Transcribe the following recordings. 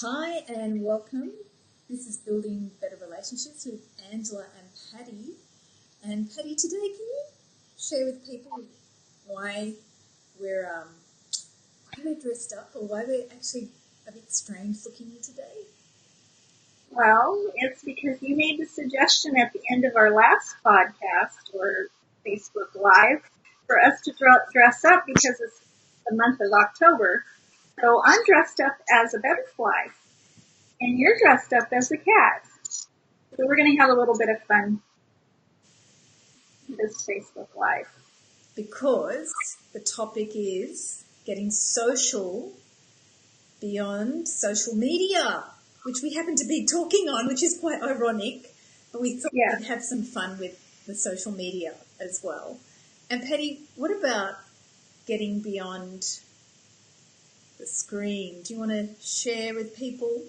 Hi and welcome. This is Building Better Relationships with Angela and Patti. And Patti, today can you share with people why we're dressed up, or why we're actually a bit strange looking today? Well, it's because you made the suggestion at the end of our last podcast or Facebook Live for us to dress up because it's the month of October. So I'm dressed up as a butterfly, and you're dressed up as a cat. So we're going to have a little bit of fun this Facebook Live. Because the topic is getting social beyond social media, which we happen to be talking on, which is quite ironic, but we thought we'd have some fun with the social media as well. And Patti, what about getting beyond the screen? Do you want to share with people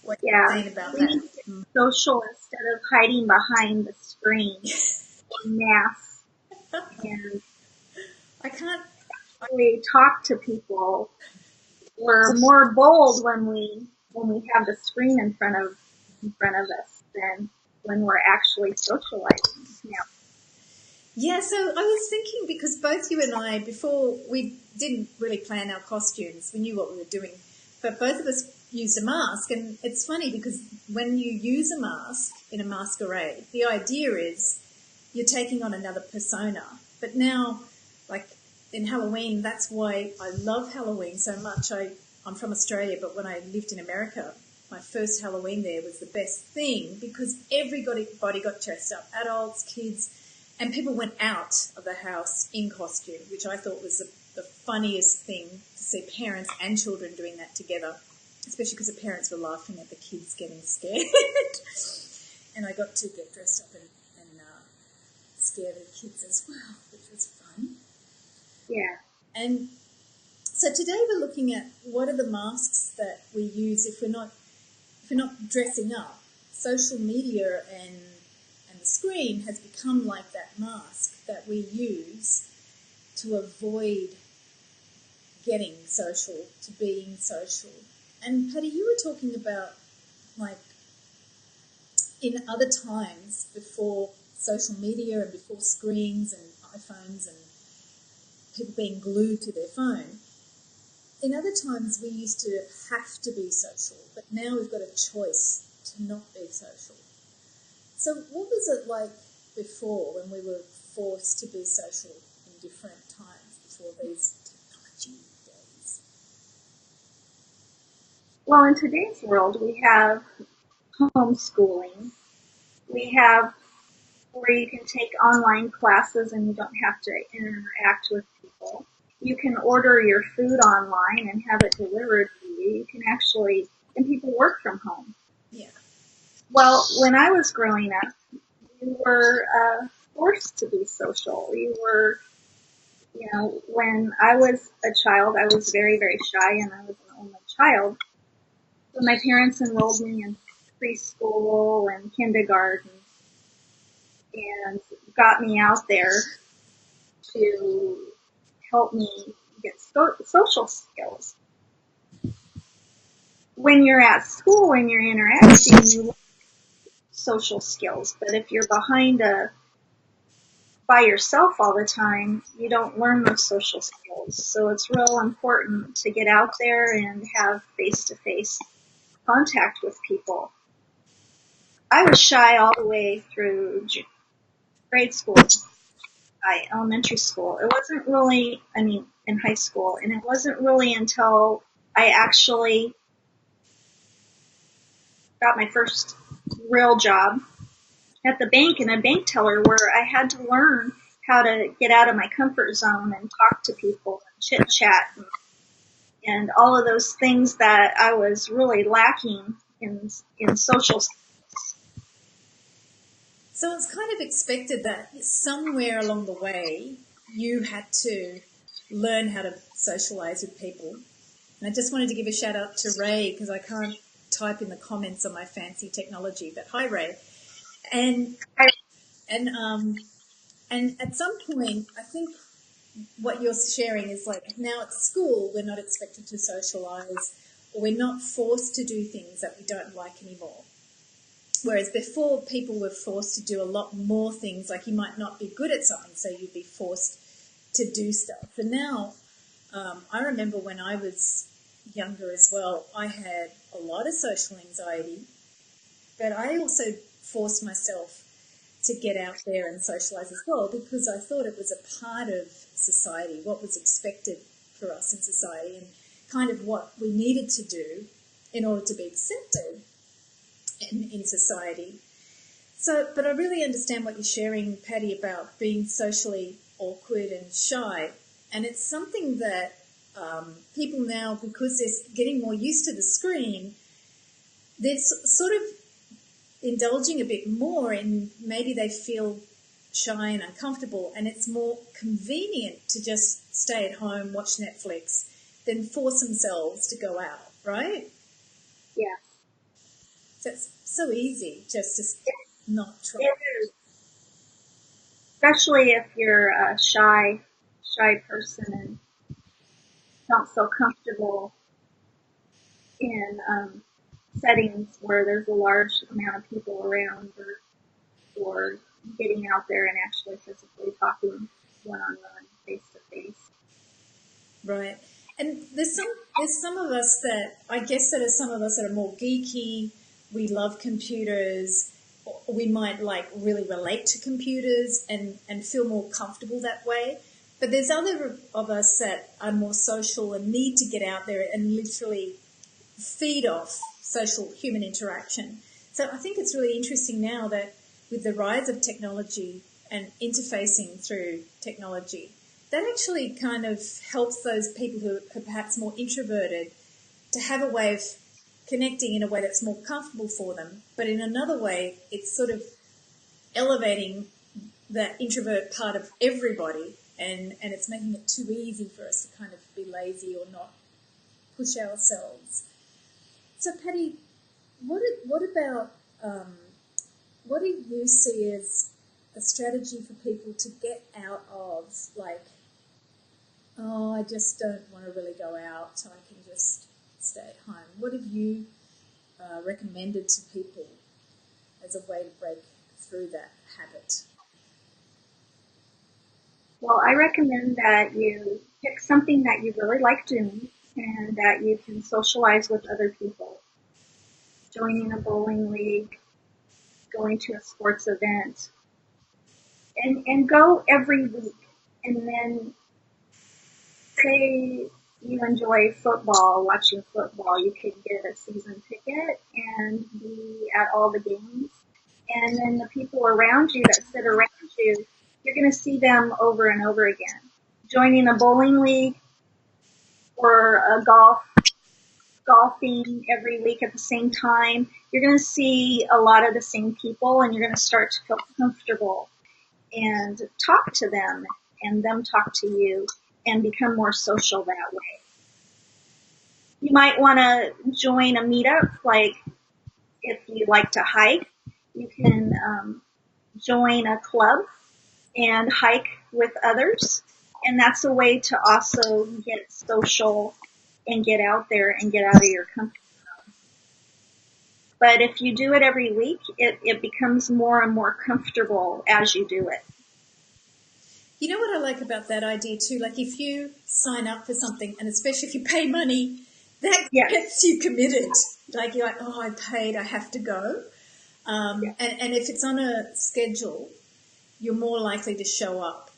what you're saying about we that? need to get social instead of hiding behind the screen or masks. And I can't really talk to people. We're more bold when we have the screen in front of us than when we're actually socializing. Yeah, so I was thinking, because both you and I, before, we didn't really plan our costumes. We knew what we were doing, but both of us used a mask. And it's funny because when you use a mask in a masquerade, the idea is you're taking on another persona. But now, like in Halloween, that's why I love Halloween so much. I'm from Australia, but when I lived in America, my first Halloween there was the best thing because everybody got dressed up, adults, kids, and people went out of the house in costume, which I thought was the funniest thing to see parents and children doing that together, especially because the parents were laughing at the kids getting scared. And I got to get dressed up and scare the kids as well, which was fun. Yeah. And so today we're looking at what are the masks that we use if we're not dressing up. Social media and the screen has become like that mask that we use to avoid getting social, to being social. And Patti, you were talking about, like, in other times before social media and before screens and iPhones and people being glued to their phone, in other times we used to have to be social, but now we've got a choice to not be social. So what was it like before when we were forced to be social in different times before these technology days? Well, in today's world, we have homeschooling. We have where you can take online classes and you don't have to interact with people. You can order your food online and have it delivered to you. You can actually, and people work from home. Yeah. Well, when I was growing up, you were forced to be social. You were, when I was a child, I was very, very shy and I was an only child. So my parents enrolled me in preschool and kindergarten and got me out there to help me get social skills. When you're at school, when you're interacting, you learn social skills. But if you're by yourself all the time, you don't learn those social skills. So it's real important to get out there and have face-to-face contact with people. I was shy all the way through grade school, elementary school. It wasn't really, in high school, and it wasn't really until I actually got my first real job at the bank and a bank teller where I had to learn how to get out of my comfort zone and talk to people and chit chat and all of those things that I was really lacking in social skills. So it's kind of expected that somewhere along the way you had to learn how to socialise with people. And I just wanted to give a shout out to Ray because I can't type in the comments on my fancy technology, but hi Ray. And at some point, I think what you're sharing is like now at school we're not expected to socialise, or we're not forced to do things that we don't like anymore. Whereas before, people were forced to do a lot more things, like you might not be good at something, so you'd be forced to do stuff. And now, I remember when I was younger as well, I had a lot of social anxiety, but I also forced myself to get out there and socialise as well, because I thought it was a part of society, what was expected for us in society, and kind of what we needed to do in order to be accepted in society. So, but I really understand what you're sharing, Patti, about being socially awkward and shy. And it's something that people now, because they're getting more used to the screen, they're sort of indulging a bit more, and maybe they feel shy and uncomfortable, and it's more convenient to just stay at home, watch Netflix, than force themselves to go out, right? Yeah. So it's so easy just to not try. It is. Especially if you're a shy person and don't feel comfortable in settings where there's a large amount of people around, or getting out there and actually physically talking one-on-one, face-to-face. Right. And there's some of us that, I guess that are some of us that are more geeky, we love computers, we might like really relate to computers and feel more comfortable that way. But there's other of us that are more social and need to get out there and literally feed off social human interaction. So I think it's really interesting now that with the rise of technology and interfacing through technology, that actually kind of helps those people who are perhaps more introverted to have a way of connecting in a way that's more comfortable for them. But in another way, it's sort of elevating that introvert part of everybody, and it's making it too easy for us to kind of be lazy or not push ourselves. So, Patti, what about what do you see as a strategy for people to get out of, like, oh, I just don't want to really go out, so I can just stay at home? What have you recommended to people as a way to break through that habit? Well, I recommend that you pick something that you really like doing and that you can socialize with other people. Joining a bowling league, going to a sports event, and go every week. And then say you enjoy football, watching football, you could get a season ticket and be at all the games. And then the people around you that sit around you, you're going to see them over and over again. Joining a bowling league or a golfing every week at the same time, you're going to see a lot of the same people, and you're going to start to feel comfortable and talk to them and them talk to you and become more social that way. You might want to join a meetup, like if you like to hike, you can join a club and hike with others. And that's a way to also get social and get out there and get out of your comfort zone. But if you do it every week, it becomes more and more comfortable as you do it. You know what I like about that idea too? Like if you sign up for something, and especially if you pay money, that gets you committed. Like you're like, oh, I paid, I have to go. And if it's on a schedule, you're more likely to show up.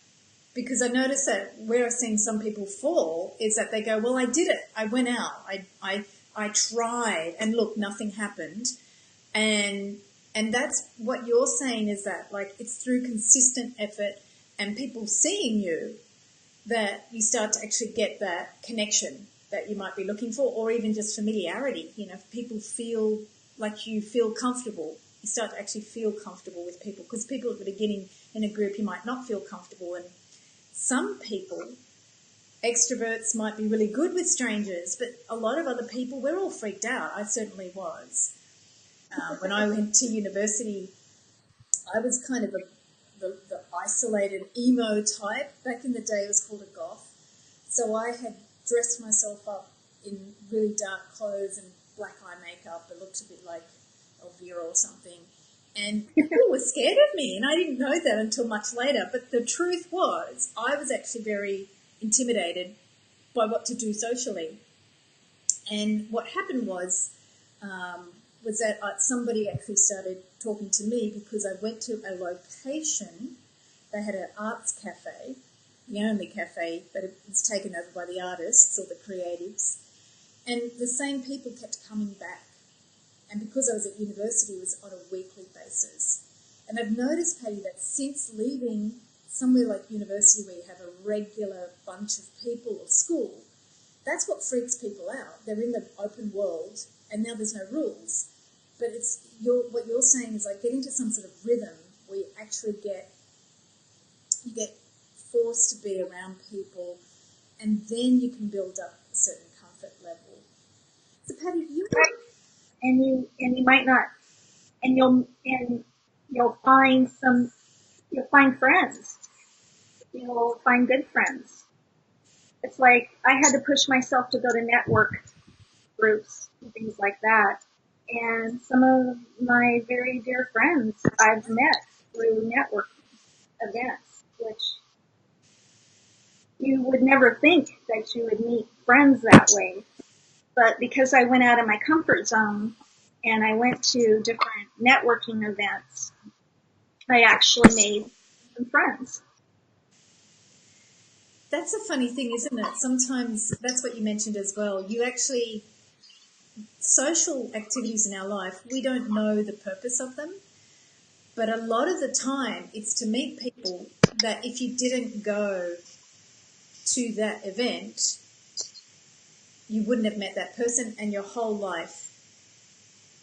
Because I notice that where I've seen some people fall is that they go, well, I did it. I went out. I tried, and look, nothing happened. And that's what you're saying, is that like it's through consistent effort and people seeing you that you start to actually get that connection that you might be looking for, or even just familiarity. You know, if people feel like you feel comfortable, you start to actually feel comfortable with people, because people at the beginning in a group you might not feel comfortable. And some people, extroverts, might be really good with strangers, but a lot of other people, we're all freaked out. I certainly was. When I went to university, I was kind of the isolated emo type. Back in the day, it was called a goth. So I had dressed myself up in really dark clothes and black eye makeup. It looked a bit like Elvira or something. And people were scared of me, and I didn't know that until much later. But the truth was, I was actually very intimidated by what to do socially. And what happened was that somebody actually started talking to me because I went to a location. They had an arts cafe, the only cafe, but it was taken over by the artists or the creatives. And the same people kept coming back. And because I was at university, it was on a weekly basis. And I've noticed, Patti, that since leaving somewhere like university where you have a regular bunch of people or school, that's what freaks people out. They're in the open world, and now there's no rules. But what you're saying is like get into some sort of rhythm where you actually get forced to be around people, and then you can build up a certain comfort level. So, Patti, and you might not, and you'll find friends. You'll find good friends. It's like I had to push myself to go to network groups and things like that. And some of my very dear friends I've met through networking events, which you would never think that you would meet friends that way. But because I went out of my comfort zone and I went to different networking events, I actually made some friends. that's a funny thing, isn't it? Sometimes that's what you mentioned as well. Social activities in our life, we don't know the purpose of them. But a lot of the time, it's to meet people that if you didn't go to that event, you wouldn't have met that person and your whole life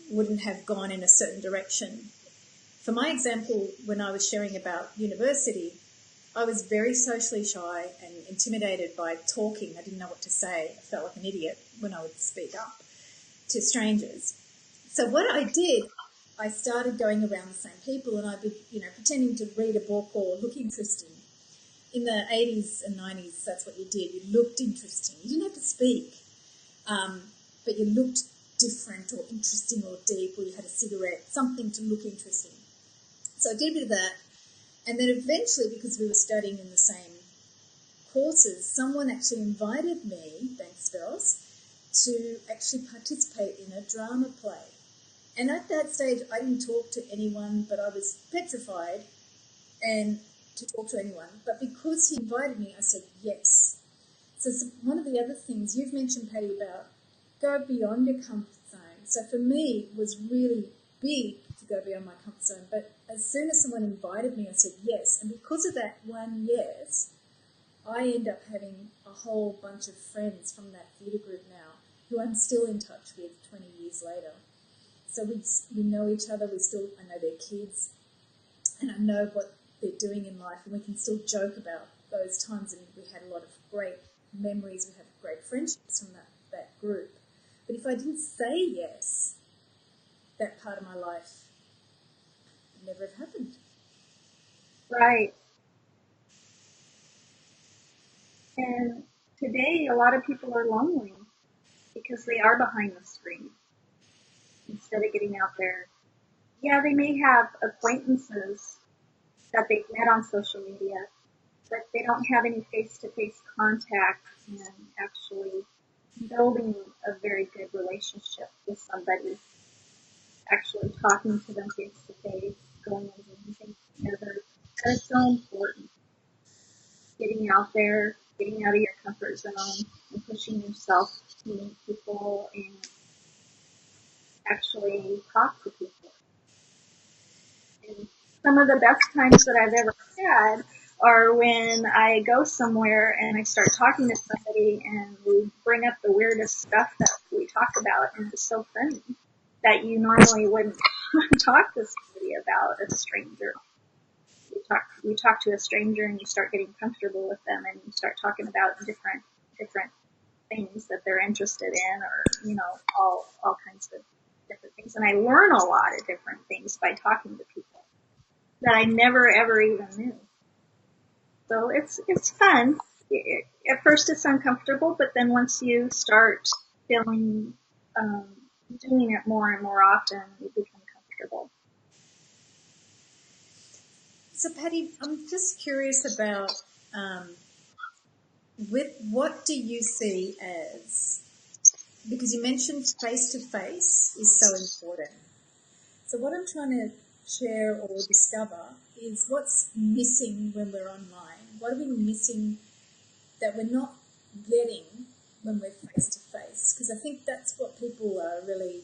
wouldn't have gone in a certain direction. For my example, when I was sharing about university, I was very socially shy and intimidated by talking. I didn't know what to say. I felt like an idiot when I would speak up to strangers. So what I did, I started going around the same people and I'd be, pretending to read a book or look interesting. In the 80s and 90s, that's what you did. You looked interesting. You didn't have to speak, but you looked different or interesting or deep, or you had a cigarette, something to look interesting. So I did a bit of that. And then eventually, because we were studying in the same courses, someone actually invited me, thanks Veros, to actually participate in a drama play. And at that stage, I didn't talk to anyone, but I was petrified and to talk to anyone. But because he invited me, I said yes. So one of the other things you've mentioned, Patti, about go beyond your comfort zone. So for me, it was really big to go beyond my comfort zone. But as soon as someone invited me, I said yes. And because of that one yes, I end up having a whole bunch of friends from that theatre group now who I'm still in touch with 20 years later. So we know each other. I know their kids, and I know what they're doing in life, and we can still joke about those times. And we had a lot of great memories. We have great friendships from that group. But if I didn't say yes, that part of my life would never have happened. Right. And today, a lot of people are lonely because they are behind the screen instead of getting out there. Yeah, they may have acquaintances that they've met on social media, but they don't have any face-to-face contact and actually building a very good relationship with somebody, actually talking to them face-to-face, going and doing things together. That is so important. Getting out there, getting out of your comfort zone, and pushing yourself to meet people and actually talk to people. And some of the best times that I've ever had are when I go somewhere and I start talking to somebody and we bring up the weirdest stuff that we talk about, and it's so funny that you normally wouldn't talk to somebody about, a stranger. You talk to a stranger and you start getting comfortable with them and you start talking about different things that they're interested in, or all kinds of different things. And I learn a lot of different things by talking to people that I never ever even knew. So it's fun. At first it's uncomfortable, but then once you start feeling, doing it more and more often, you become comfortable. So, Patti, I'm just curious about with what do you see as, because you mentioned face-to-face is so important. So what I'm trying to share or discover is what's missing when we're online. What are we missing that we're not getting when we're face-to-face? Because I think that's what people are really,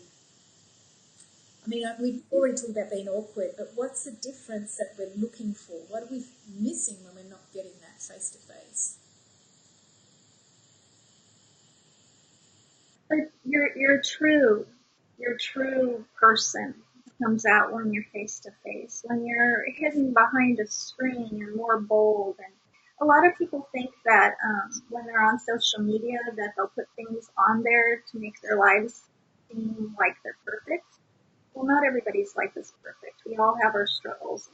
I mean, we've already talked about being awkward, but what's the difference that we're looking for? What are we missing when we're not getting that face-to-face? But your true person comes out when you're face to face. When you're hidden behind a screen, you're more bold. And a lot of people think that when they're on social media, that they'll put things on there to make their lives seem like they're perfect. Well, not everybody's life is perfect. We all have our struggles,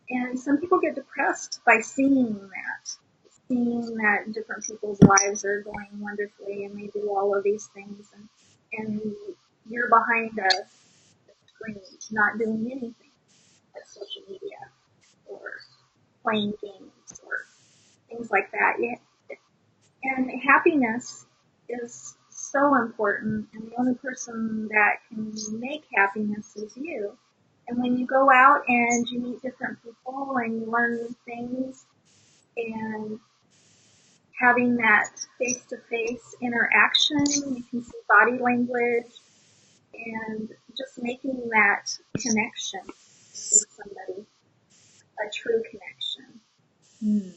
and some people get depressed by seeing that different people's lives are going wonderfully and they do all of these things, and you're behind a screen not doing anything at social media or playing games or things like that. Yeah. And happiness is so important, and the only person that can make happiness is you. And when you go out and you meet different people and you learn new things, and having that face-to-face interaction, you can see body language, and just making that connection with somebody, a true connection.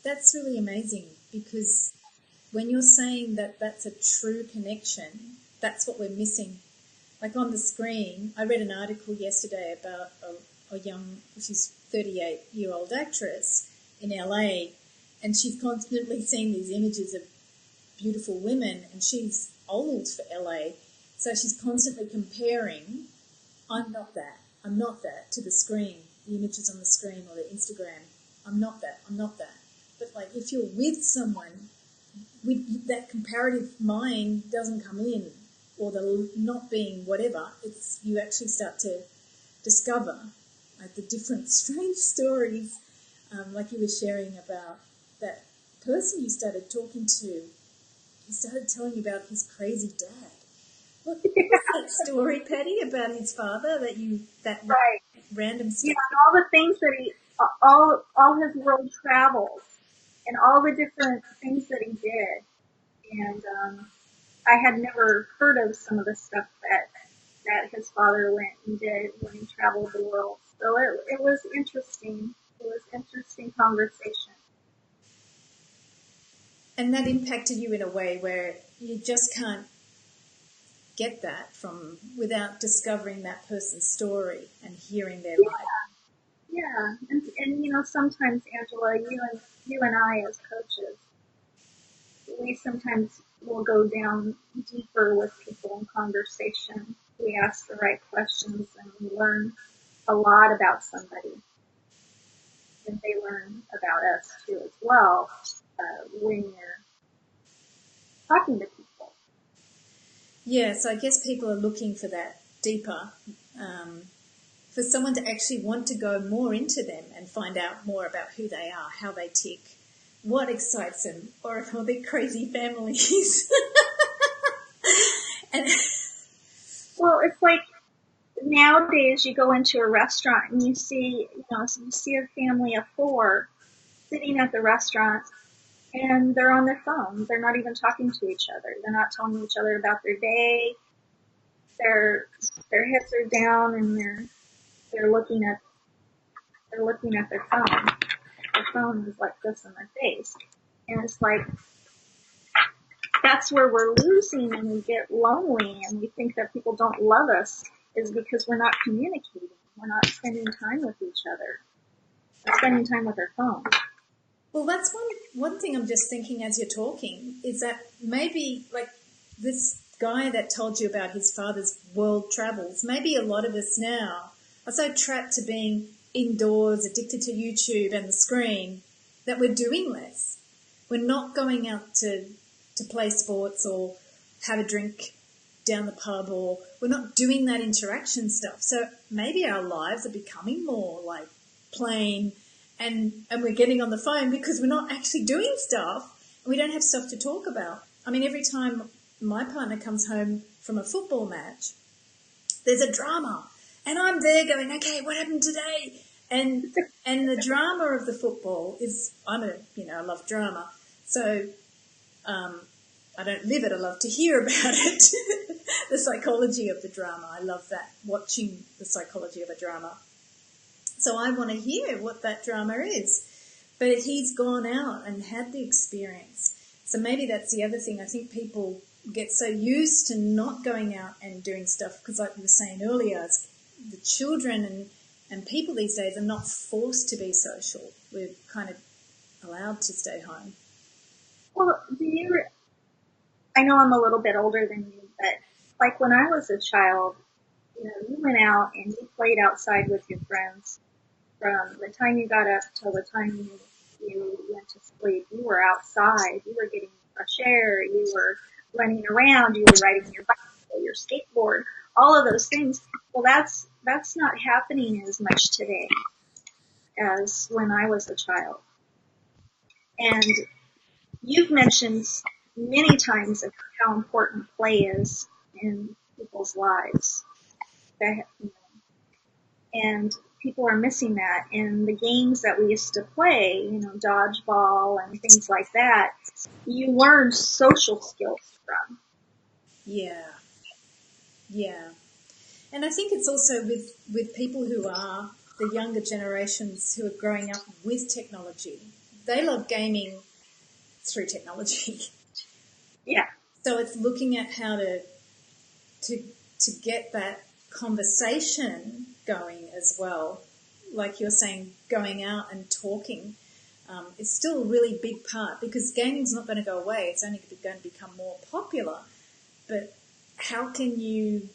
That's really amazing, because when you're saying that that's a true connection, that's what we're missing. Like on the screen, I read an article yesterday about a young, she's 38-year-old actress in LA, and she's constantly seeing these images of beautiful women, and she's old for LA, so she's constantly comparing, I'm not that, to the screen, the images on the screen or the Instagram. I'm not that. But like if you're with someone, that comparative mind doesn't come in, or the not being whatever. It's you actually start to discover like the different strange stories, like you were sharing about that person you started talking to. He started telling you about his crazy dad. What was that story, Patti, about his father that Right. random stuff? Yeah, and all the things that all his world travels, and all the different things that he did. And I had never heard of some of the stuff that his father went and did when he traveled the world. So it was interesting. It was interesting conversation. And that impacted you in a way where you just can't get that from without discovering that person's story and hearing their life. Yeah, and you know, sometimes, Angela, you and I as coaches, we sometimes will go down deeper with people in conversation. We ask the right questions and we learn a lot about somebody, and they learn about us too as well when you're talking to people. Yeah, so I guess people are looking for that deeper, for someone to actually want to go more into them and find out more about who they are, how they tick, what excites them, or if all their crazy families. And Well, it's like nowadays you go into a restaurant and you see a family of four sitting at the restaurant, and they're on their phone. They're not even talking to each other. They're not telling each other about their day. Their heads are down, and they're looking at their phone. Their phone is like this in their face, and it's like that's where we're losing, and we get lonely, and we think that people don't love us is because we're not communicating. We're not spending time with each other. We're spending time with our phone. well, that's one thing I'm just thinking as you're talking is that maybe like this guy that told you about his father's world travels, maybe a lot of us now are so trapped to being indoors, addicted to YouTube and the screen, that we're doing less. We're not going out to to play sports or have a drink down the pub, or we're not doing that interaction stuff. So maybe our lives are becoming more like playing and we're getting on the phone because we're not actually doing stuff and we don't have stuff to talk about. I mean, every time my partner comes home from a football match, there's a drama and I'm there going, okay, what happened today? And the drama of the football is, I love drama. So, I don't live it. I love to hear about it. The psychology of the drama. I love that, watching the psychology of a drama. So I want to hear what that drama is. But he's gone out and had the experience. So maybe that's the other thing. I think people get so used to not going out and doing stuff because, like we were saying earlier, the children and people these days are not forced to be social. We're kind of allowed to stay home. Well, I know I'm a little bit older than you, but like when I was a child, you went out and you played outside with your friends from the time you got up till the time you went to sleep. You were outside. You were getting fresh air. You were running around. You were riding your bicycle, your skateboard, all of those things. Well, that's not happening as much today as when I was a child. And you've mentioned many times of how important play is in people's lives. And people are missing that. And the games that we used to play, dodgeball and things like that, you learn social skills from. Yeah. And I think it's also with people who are the younger generations who are growing up with technology. They love gaming through technology. Yeah. So it's looking at how to get that conversation going as well. Like you're saying, going out and talking is still a really big part because gaming's not going to go away. It's only going to become more popular. But how can you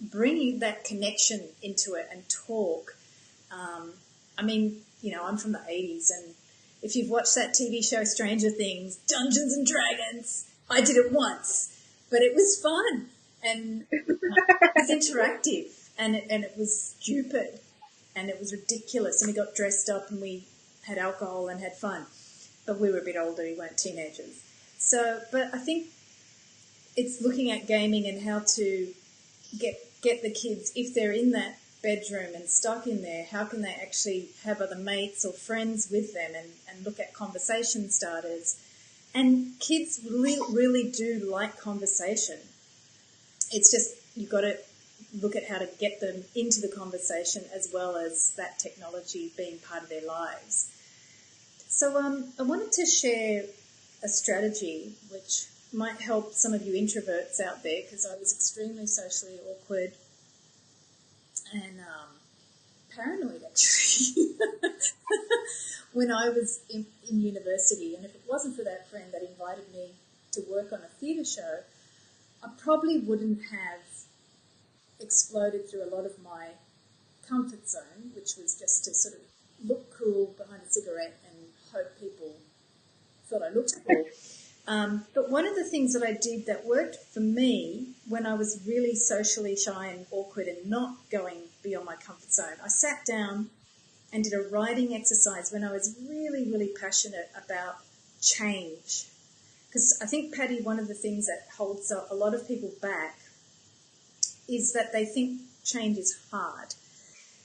bring that connection into it and talk? I'm from the 80s, and if you've watched that TV show Stranger Things, Dungeons and Dragons, I did it once, but it was fun and it was interactive and it was stupid and it was ridiculous, and we got dressed up and we had alcohol and had fun, but we were a bit older, we weren't teenagers. So, but I think it's looking at gaming and how to get the kids, if they're in that bedroom and stuck in there, how can they actually have other mates or friends with them and look at conversation starters. And kids really do like conversation. It's just you've got to look at how to get them into the conversation as well as that technology being part of their lives. So I wanted to share a strategy which might help some of you introverts out there, because I was extremely socially awkward and paranoid actually when I was in university. And if it wasn't for that friend that invited me to work on a theatre show, I probably wouldn't have exploded through a lot of my comfort zone, which was just to sort of look cool behind a cigarette and hope people thought I looked cool. But one of the things that I did that worked for me when I was really socially shy and awkward and not going beyond my comfort zone, I sat down and did a writing exercise when I was really, really passionate about change. Because I think, Patti, one of the things that holds a lot of people back is that they think change is hard.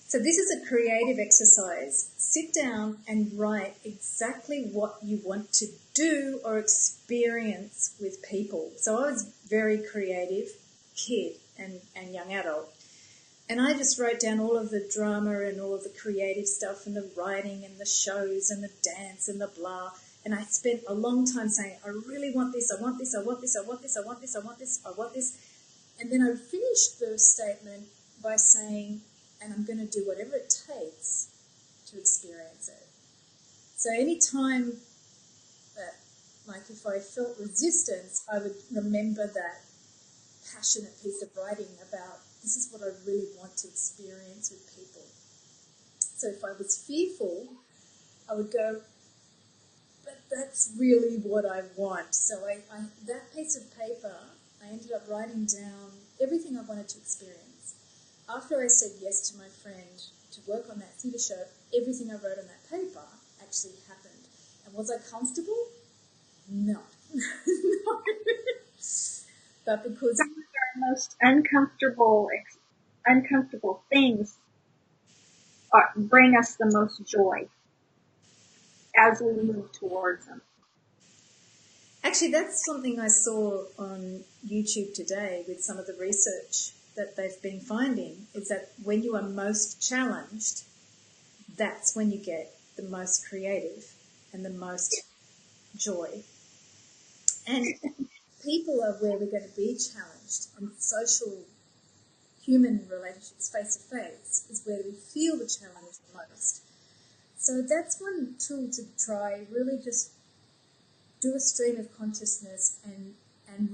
So this is a creative exercise. Sit down and write exactly what you want to do or experience with people. So I was very creative kid and young adult. And I just wrote down all of the drama and all of the creative stuff and the writing and the shows and the dance and the blah. And I spent a long time saying, I really want this, I want this, I want this, I want this, I want this, I want this, I want this. And then I finished the statement by saying, and I'm going to do whatever it takes to experience it. So any time that, like if I felt resistance, I would remember that passionate piece of writing about this is what I really want to experience with people. So if I was fearful, I would go, but that's really what I want. So that piece of paper, I ended up writing down everything I wanted to experience. After I said yes to my friend to work on that theatre show, everything I wrote on that paper actually happened. And was I comfortable? No. No. But because some of our most uncomfortable things bring us the most joy as we move towards them. actually, that's something I saw on YouTube today with some of the research that they've been finding, is that when you are most challenged, that's when you get the most creative and the most joy. And people are where we're going to be challenged, and social human relationships face to face is where we feel the challenge the most. So that's one tool to try, really just do a stream of consciousness and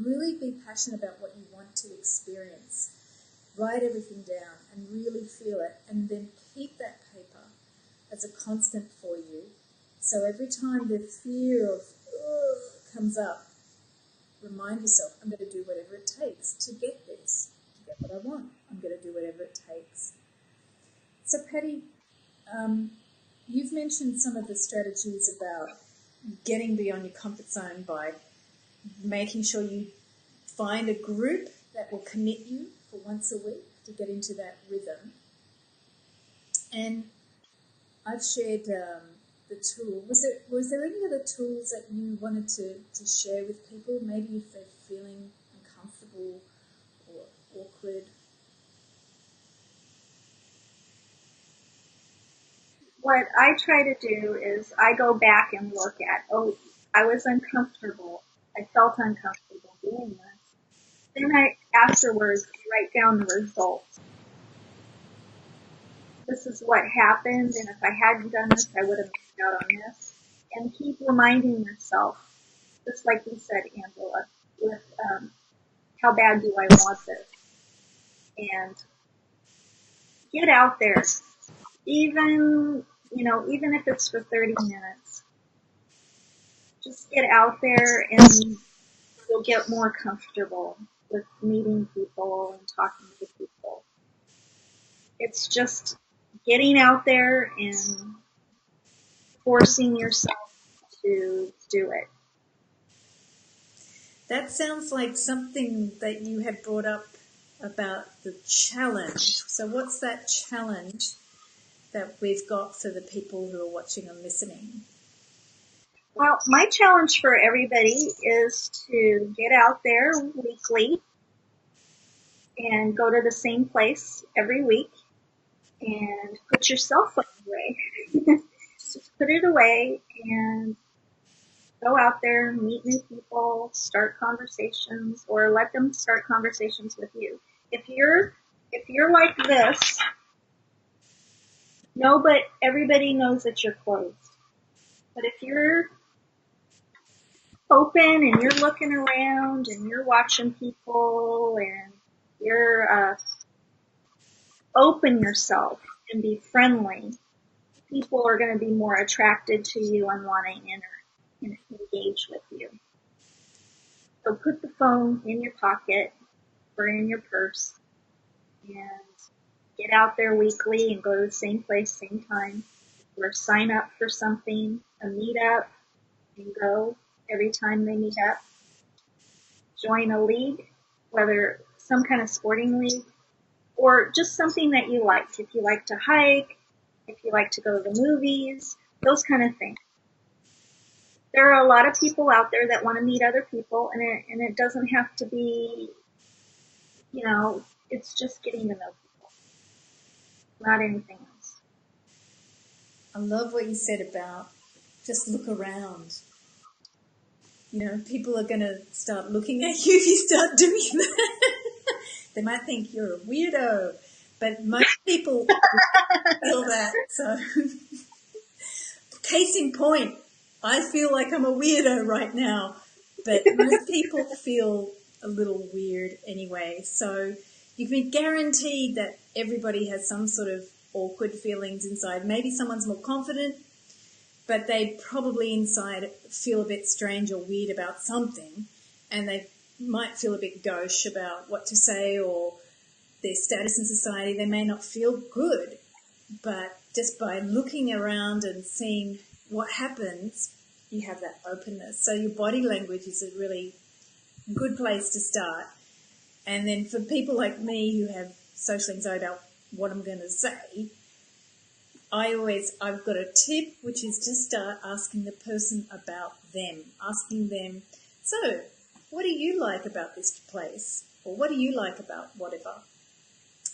really be passionate about what you want to experience. Write everything down and really feel it, and then keep that paper as a constant for you. So every time the fear of comes up, remind yourself, I'm going to do whatever it takes to get this, to get what I want. I'm going to do whatever it takes. So Patti, you've mentioned some of the strategies about getting beyond your comfort zone by making sure you find a group that will commit you for once a week to get into that rhythm. And I've shared the tool. Was there any other tools that you wanted to share with people, maybe if they're feeling uncomfortable or awkward? What I try to do is I go back and look at, I was uncomfortable. I felt uncomfortable doing this. Then I afterwards write down the results. This is what happened, and if I hadn't done this, I would have missed out on this. And keep reminding yourself, just like you said, Angela, with how bad do I want this? And get out there, even if it's for 30 minutes. Just get out there and you'll get more comfortable with meeting people and talking to people. It's just getting out there and forcing yourself to do it. That sounds like something that you had brought up about the challenge. So what's that challenge that we've got for the people who are watching and listening? Well, my challenge for everybody is to get out there weekly and go to the same place every week and put your cell phone away. Just put it away and go out there, meet new people, start conversations, or let them start conversations with you. If you're like this, but everybody knows that you're closed. But if you're open and you're looking around and you're watching people and you're open yourself and be friendly, people are going to be more attracted to you and wanting to engage with you. So put the phone in your pocket or in your purse and get out there weekly and go to the same place, same time, or sign up for something, a meetup, and go every time they meet up. Join a league, whether some kind of sporting league or just something that you like. If you like to hike, if you like to go to the movies, those kind of things. There are a lot of people out there that want to meet other people, and it doesn't have to be, it's just getting to know people, not anything else. I love what you said about just look around. People are going to start looking at you if you start doing that. They might think you're a weirdo, but most people feel that. So, case in point, I feel like I'm a weirdo right now, but most people feel a little weird anyway. So you can be guaranteed that everybody has some sort of awkward feelings inside. Maybe someone's more confident, but they probably inside feel a bit strange or weird about something, and they might feel a bit gauche about what to say or their status in society. They may not feel good, but just by looking around and seeing what happens, you have that openness. So your body language is a really good place to start. And then for people like me who have social anxiety about what I'm going to say, I've got a tip, which is to start asking the person about them, asking them, so what do you like about this place? Or what do you like about whatever?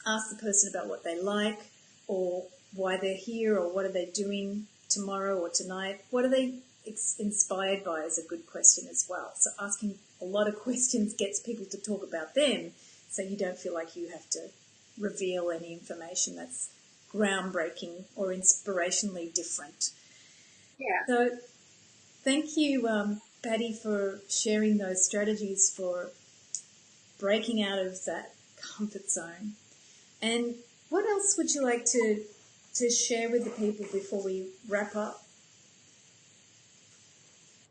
Ask the person about what they like or why they're here or what are they doing tomorrow or tonight. What are they inspired by is a good question as well. So asking a lot of questions gets people to talk about them, so you don't feel like you have to reveal any information that's groundbreaking or inspirationally different. Yeah. So thank you, Patti, for sharing those strategies for breaking out of that comfort zone. And what else would you like to share with the people before we wrap up?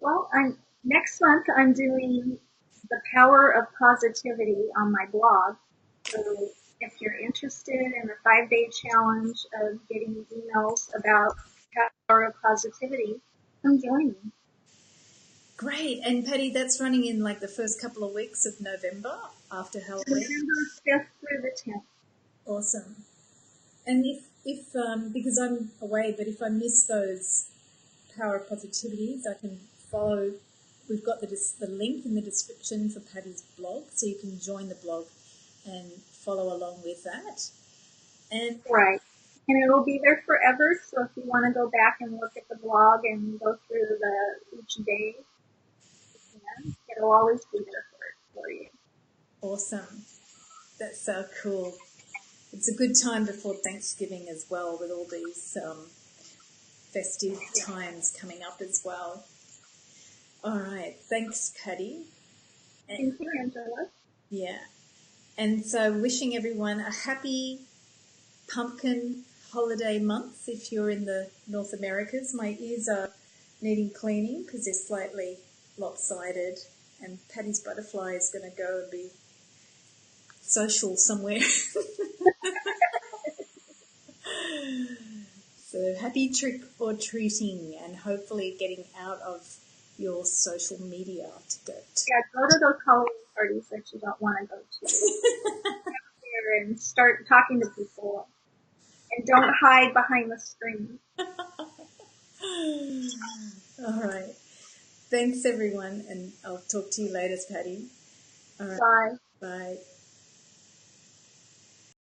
Well, next month I'm doing the power of positivity on my blog. So if you're interested in a 5-day challenge of getting emails about power of positivity, come join me. Great. And Patti, that's running in like the first couple of weeks of November after Halloween. November 5th through the 10th. Awesome. And if because I'm away, but if I miss those power of positivities, I can follow. We've got the link in the description for Patti's blog, so you can join the blog and follow along with that. And right. And it will be there forever, so if you want to go back and look at the blog and go through each day, you can. It'll always be there for you. Awesome. That's so cool. It's a good time before Thanksgiving as well, with all these festive times coming up as well. All right. Thanks, Patti. Thank you, Angela. Yeah. And so wishing everyone a happy pumpkin holiday month if you're in the North Americas. My ears are needing cleaning because they're slightly lopsided, and Patti's butterfly is going to go and be social somewhere. So happy trick or treating, and hopefully getting out of your social media to go to. Yeah, go to those Halloween parties that you don't want to go to. And start talking to people. And don't hide behind the screen. All right. Thanks, everyone, and I'll talk to you later, Patti. All right. Bye. Bye.